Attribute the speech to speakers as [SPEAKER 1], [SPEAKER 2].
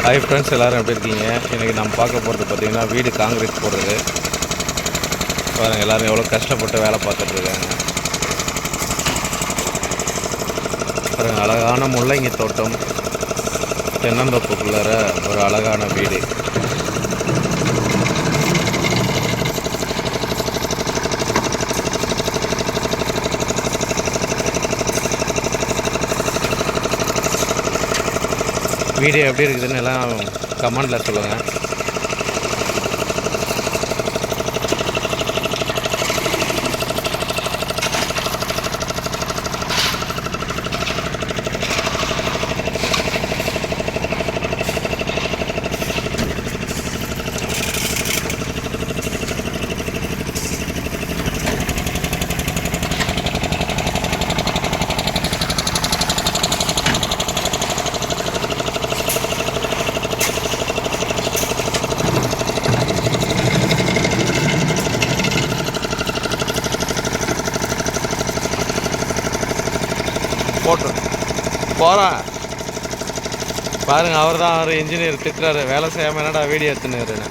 [SPEAKER 1] Hi friends, எல்லோரும் எப்படி இருக்கீங்க? இன்றைக்கி நம்ம பார்க்க போகிறது பார்த்திங்கன்னா வீடு காங்கிரீட் போடுறது. பாருங்கள், எல்லோரும் எவ்வளோ கஷ்டப்பட்டு வேலை பார்த்துட்ருக்காங்க. பாருங்கள், அழகான முள்ளங்கி தோட்டம், தென்னந்தோப்புக்குள்ளார ஒரு அழகான வீடு. வீடியோ எப்படி இருக்குதுன்னு எல்லாம் கமெண்டில் சொல்லுங்கள். போட்டு போகிறேன் பாருங்கள், அவர் தான் இன்ஜினியர் திட்டுறாரு, வேலை செய்யாமல் என்னடா வீடியோ எடுத்துன்னு.